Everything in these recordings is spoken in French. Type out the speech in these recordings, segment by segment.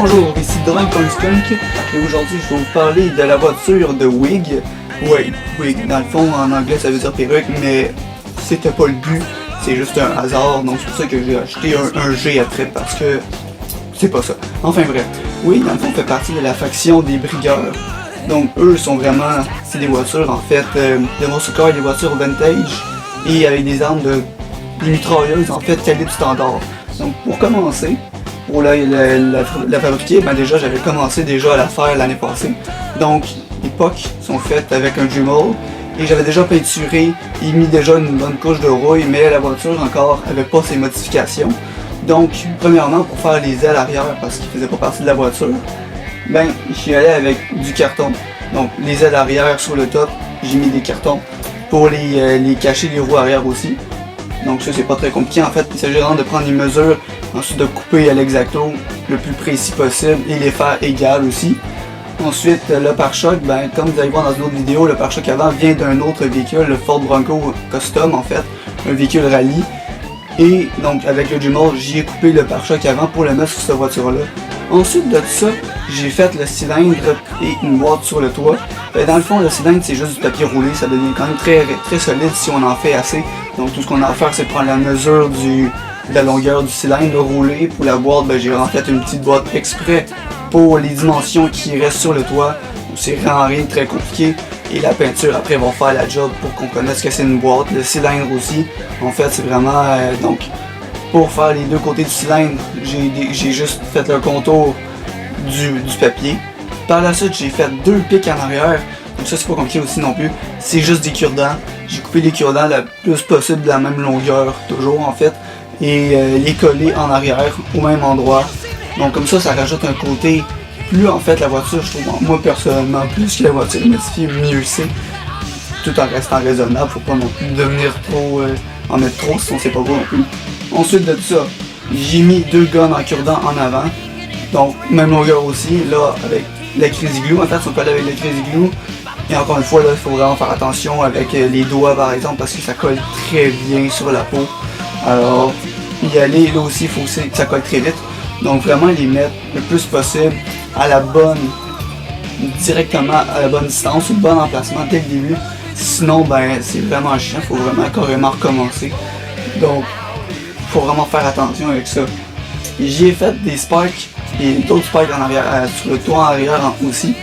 Bonjour, ici Drunk Skunk et aujourd'hui je vais vous parler de la voiture de Wig. Oui, Wig, dans le fond en anglais ça veut dire perruque, mais c'était pas le but, c'est juste un hasard, donc c'est pour ça que j'ai acheté un G après parce que c'est pas ça. Enfin bref, Wig dans le fond fait partie de la faction des brigueurs. Donc eux sont vraiment, c'est des voitures en fait, de muscle car et des voitures vintage et avec des armes des mitrailleuses en fait calibre standard. Donc pour commencer, pour la fabriquer, ben déjà j'avais commencé déjà à la faire l'année passée. Donc les POC sont faites avec un Dremel et j'avais déjà peinturé et mis déjà une bonne couche de rouille, mais la voiture encore avait pas ses modifications. Donc premièrement pour faire les ailes arrière parce qu'ils faisaient pas partie de la voiture, ben j'y allais avec du carton. Donc les ailes arrière sur le top, j'ai mis des cartons pour les cacher les roues arrière aussi. Donc ça c'est pas très compliqué en fait, il s'agit vraiment de prendre les mesures, ensuite de couper à l'exacto le plus précis possible et les faire égales aussi. Ensuite le pare-choc, ben, comme vous allez voir dans une autre vidéo, le pare-choc avant vient d'un autre véhicule, le Ford Bronco Custom en fait, un véhicule rallye. Et donc avec le Dremel, j'y ai coupé le pare-choc avant pour le mettre sur cette voiture là. Ensuite de ça, j'ai fait le cylindre et une boîte sur le toit. Dans le fond, le cylindre c'est juste du papier roulé, ça devient quand même très solide si on en fait assez. Donc tout ce qu'on a à faire c'est prendre la mesure de la longueur du cylindre roulé. Pour la boîte, ben, j'ai en fait une petite boîte exprès pour les dimensions qui restent sur le toit. C'est vraiment rien de très compliqué. Et la peinture après va faire la job pour qu'on connaisse que c'est une boîte. Le cylindre aussi, en fait c'est vraiment donc pour faire les deux côtés du cylindre, j'ai juste fait le contour du papier. Par la suite, j'ai fait deux pics en arrière. Donc ça, c'est pas compliqué aussi non plus. C'est juste des cure-dents. J'ai coupé les cure-dents le plus possible de la même longueur, toujours en fait. Et les coller en arrière au même endroit. Donc comme ça rajoute un côté. Plus en fait la voiture, je trouve, moi personnellement, plus que la voiture est modifiée, mieux c'est. Tout en restant raisonnable, faut pas non plus devenir trop, en mettre trop, sinon c'est pas beau non plus. Ensuite de ça, j'ai mis deux guns en cure-dents en avant. Donc même longueur aussi, là avec la Crazy Glue, en fait ils sont collés avec la Crazy Glue. Et encore une fois là, il faut vraiment faire attention avec les doigts par exemple parce que ça colle très bien sur la peau. Alors y aller, là aussi il faut que ça colle très vite. Donc vraiment les mettre le plus possible directement à la bonne distance, au bon emplacement dès le début. Sinon ben c'est vraiment chiant, il faut vraiment carrément recommencer. Donc faut vraiment faire attention avec ça. J'ai fait des spikes et d'autres spikes en arrière, sur le toit en arrière aussi.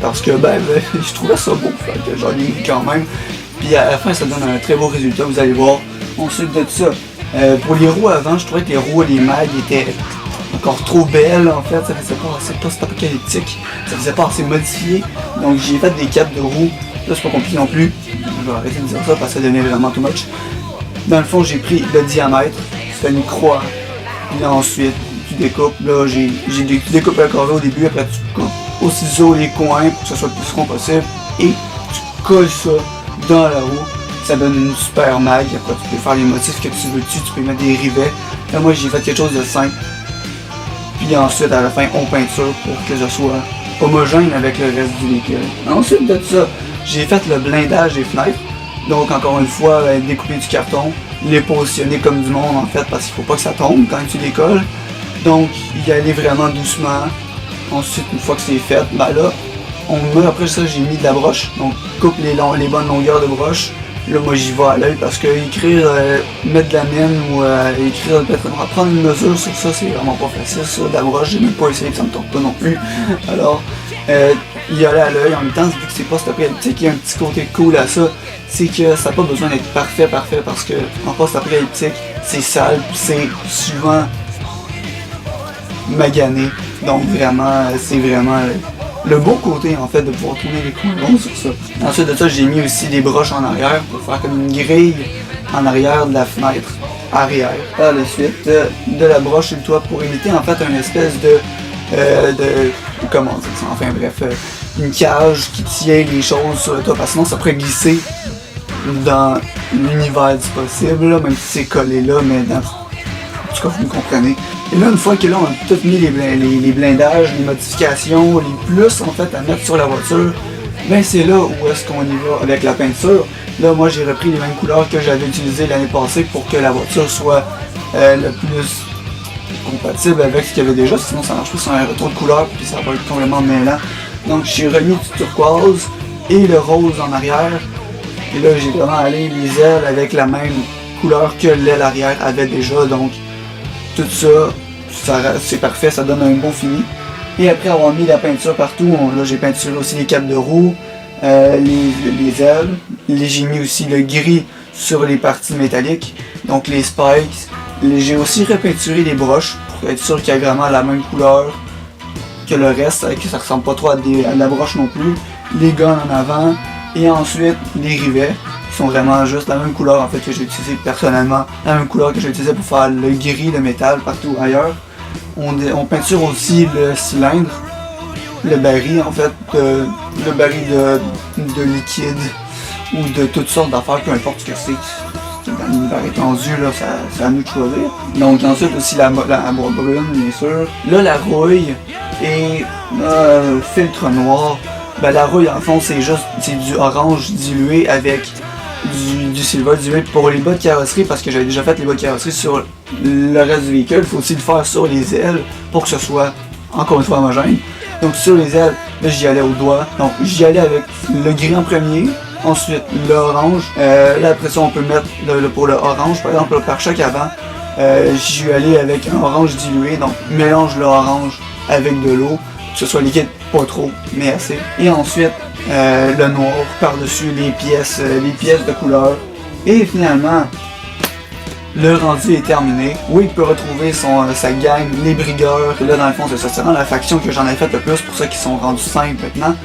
Parce que je trouvais ça beau, fait que j'en ai mis quand même. Puis à la fin ça donne un très beau résultat, vous allez voir. Ensuite de ça, pour les roues avant, je trouvais que les roues et les mags étaient encore trop belles en fait, ça faisait pas assez apocalyptique, ça faisait pas assez modifié. Donc j'ai fait des capes de roues, là c'est pas compliqué non plus. Je vais arrêter de dire ça parce que ça devenait vraiment too much. Dans le fond j'ai pris le diamètre, tu fais une croix, puis ensuite tu découpes, là tu découpes le carré au début, après tu coupes au ciseau les coins pour que ça soit le plus rond possible et tu colles ça dans la roue, ça donne une super mag. Après tu peux faire les motifs que tu veux dessus, tu peux mettre des rivets. Là moi j'ai fait quelque chose de simple, puis ensuite à la fin on peinture pour que ça soit homogène avec le reste du véhicule. Ensuite de ça, j'ai fait le blindage des fenêtres. Donc encore une fois, découper du carton, les positionner comme du monde en fait parce qu'il faut pas que ça tombe quand tu les colles. Donc y aller vraiment doucement. Ensuite une fois que c'est fait, ben là, après ça j'ai mis de la broche. Donc coupe les bonnes longueurs de broche. Là moi j'y vais à l'œil parce que écrire, mettre de la mine ou écrire, prendre une mesure sur ça c'est vraiment pas facile. Ça, de la broche, j'ai même pas essayé, ça me tente pas non plus. Alors y aller à l'œil en même temps, vu que c'est post-apocalyptique, il y a un petit côté cool à ça, c'est que ça n'a pas besoin d'être parfait parce que en post-apocalyptique, c'est sale, c'est souvent magané, donc vraiment, c'est vraiment le beau côté en fait de pouvoir tourner les coins ronds sur ça. Ensuite de ça, j'ai mis aussi des broches en arrière pour faire comme une grille en arrière de la fenêtre arrière. Par la suite, de la broche sur le toit pour imiter en fait une espèce comment dire ça, enfin bref, une cage qui tient les choses sur le toit, parce que sinon ça pourrait glisser dans l'univers du possible, là, même si c'est collé là, mais En tout cas, vous me comprenez. Et là, une fois que là, on a tout mis les blindages, les modifications, les plus en fait à mettre sur la voiture, ben c'est là où est-ce qu'on y va avec la peinture. Là, moi, j'ai repris les mêmes couleurs que j'avais utilisées l'année passée pour que la voiture soit le plus compatible avec ce qu'il y avait déjà, sinon ça marche pas sur un retour de couleur puis ça va être complètement mêlant. Donc j'ai remis du turquoise et le rose en arrière. Et là j'ai vraiment allé les ailes avec la même couleur que l'aile arrière avait déjà. Donc tout ça c'est parfait, ça donne un beau fini. Et après avoir mis la peinture partout, là j'ai peinturé aussi les capes de roue, les ailes. J'ai mis aussi le gris sur les parties métalliques, donc les spikes. J'ai aussi repeinturé les broches pour être sûr qu'il y a vraiment la même couleur que le reste, que ça ressemble pas trop à la broche non plus. Les guns en avant et ensuite les rivets qui sont vraiment juste la même couleur en fait que j'ai utilisé personnellement, la même couleur que j'ai utilisé pour faire le gris, le métal partout ailleurs. On peinture aussi le cylindre, le baril en fait, le baril de liquide ou de toutes sortes d'affaires, peu importe ce que c'est. Dans l'univers étendu, là, c'est à nous de choisir. Donc ensuite aussi la boîte brune, bien sûr. Là, la rouille et filtre noir. Ben, la rouille, en fond, c'est du orange dilué avec du silver dilué pour les bas de carrosserie, parce que j'avais déjà fait les bas de carrosserie sur le reste du véhicule. Il faut aussi le faire sur les ailes pour que ce soit, encore une fois, homogène. Donc sur les ailes, là, j'y allais au doigt. Donc j'y allais avec le gris en premier. Ensuite, l'orange. Là, après ça, on peut mettre pour le orange, par exemple, le pare-choc avant. J'y suis allé avec un orange dilué, donc mélange l'orange avec de l'eau, que ce soit liquide, pas trop, mais assez. Et ensuite, le noir par-dessus les pièces de couleur. Et finalement, le rendu est terminé. Oui, il peut retrouver sa gang, les brigueurs. Là, dans le fond, c'est vraiment la faction que j'en ai fait le plus, pour ça qu'ils sont rendus simples maintenant.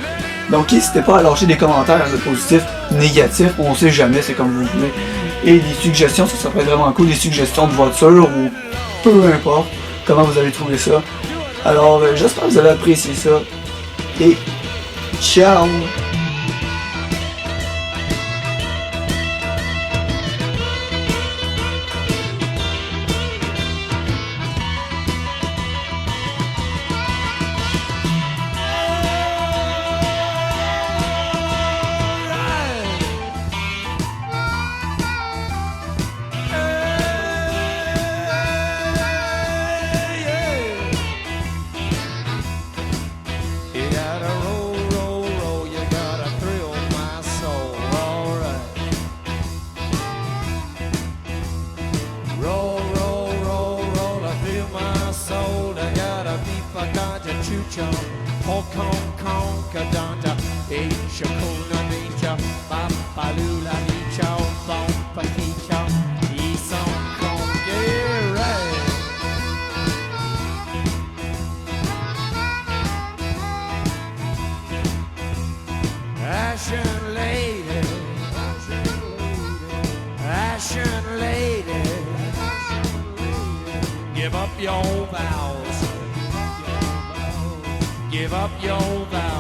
Donc n'hésitez pas à lâcher des commentaires positifs, négatifs, on sait jamais, c'est comme vous voulez. Et des suggestions, ça serait vraiment cool, des suggestions de voiture ou peu importe comment vous avez trouvé ça. Alors j'espère que vous avez apprécié ça. Et ciao! Hong Kong, Conca, Asia, Kuna, Nature, Papalula, Nicho, Bomba, Nicho, East Hong Kong, yeah, right. Ashen lady, Ashen lady, give up your vows. Give up your vows.